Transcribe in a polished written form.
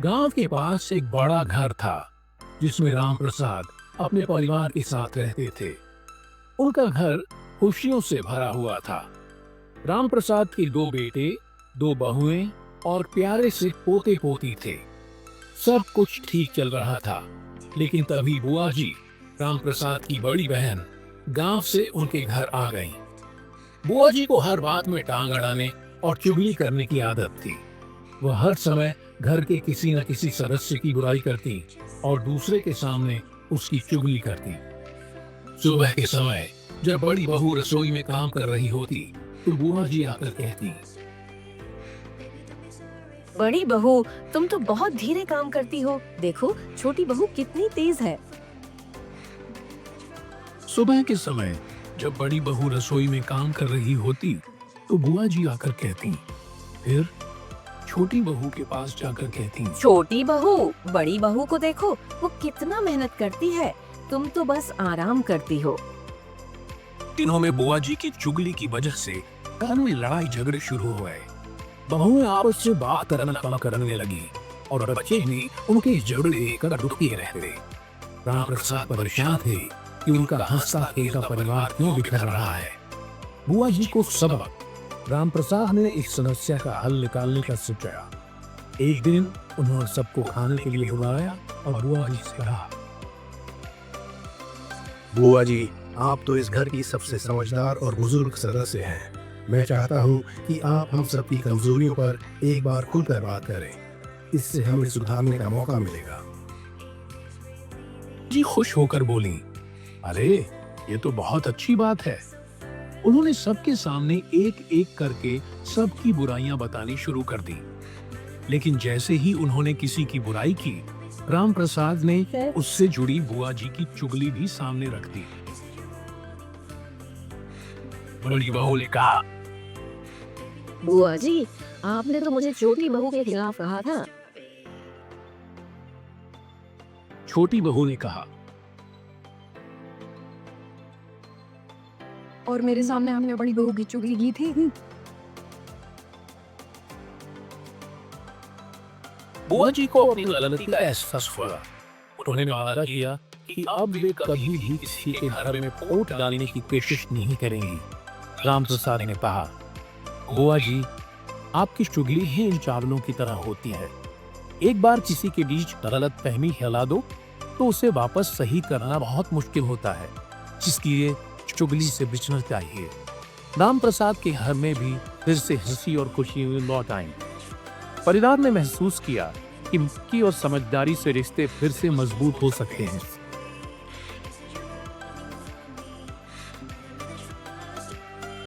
गांव के पास एक बड़ा घर था जिसमें राम प्रसाद अपने परिवार के साथ रहते थे। उनका घर खुशियों से भरा हुआ था। राम प्रसाद के 2 बेटे, 2 बहुएं और प्यारे से पोते पोती थे। सब कुछ ठीक चल रहा था, लेकिन तभी बुआ जी, राम प्रसाद की बड़ी बहन, गांव से उनके घर आ गईं। बुआ जी को हर बात में टांग अड़ाने और चुगली करने की आदत थी। वह हर समय घर के किसी न किसी सदस्य की बुराई करती और दूसरे के सामने उसकी चुगली करती। सुबह के समय जब बड़ी बहू रसोई में काम कर रही होती तो बुआ जी आकर कहती, बड़ी बहू, तुम तो बहुत धीरे काम करती हो। देखो छोटी बहू कितनी तेज है। सुबह के समय जब बड़ी बहू रसोई में काम कर रही होती तो बुआ जी आकर कहती। फिर छोटी बहू के पास जाकर कहती, छोटी बहू, बड़ी बहू को देखो, वो कितना मेहनत करती है, तुम तो बस आराम करती हो। दिनों में बुआ जी की चुगली की वजह से घर में लड़ाई झगड़े शुरू हो गए। बहुएं आपस से बात करना कम करने लगी और बच्चे भी उनके झगड़े कर दुखी रहते। राम प्रसाद परेशान थे कि उनका हंसता खेलता परिवार क्यों बिखर रहा है। बुआ जी को सबक राम प्रसाद ने इस समस्या का हल निकालने का सोचा। एक दिन उन्होंने सबको खाने के लिए बुलाया और बुआ जी से कहा, बुआ जी, आप तो इस घर की सबसे समझदार और बुजुर्ग सदस्य हैं। मैं चाहता हूँ कि आप हम सबकी कमजोरियों पर एक बार खुलकर बात करें। इससे हमें सुधारने का मौका मिलेगा। जी खुश होकर बोली, अरे ये तो बहुत अच्छी बात है। उन्होंने सबके सामने एक एक करके सबकी बुराइयां बतानी शुरू कर दी। लेकिन जैसे ही उन्होंने किसी की बुराई की, राम प्रसाद ने उससे जुड़ी बुआ जी की चुगली भी सामने रख दी। बड़ी बहू ने कहा, बुआ जी, आपने तो मुझे छोटी बहू के खिलाफ कहा था। छोटी बहू ने कहा, और मेरे सामने हमने बड़ी बहू की चुगली की थी। बुआ जी को अपनी गलती का एहसास हुआ। उन्होंने वादा किया कि अब वे कभी भी किसी के घर में फूट डालने की कोशिश नहीं करेंगी। राम प्रसाद ने कहा, बुआ जी, आपकी चुगली ही इन चावलों की तरह होती है। एक बार किसी के बीच गलत फहमी फैला दो तो उसे वापस सही करना बहुत मुश्किल होता है, जिसकी ये चुगली से बचना चाहिए। राम प्रसाद के घर में भी फिर से हंसी और खुशी लौट आई। परिवार ने महसूस किया कि मुक्की और समझदारी से रिश्ते फिर से मजबूत हो सकते हैं।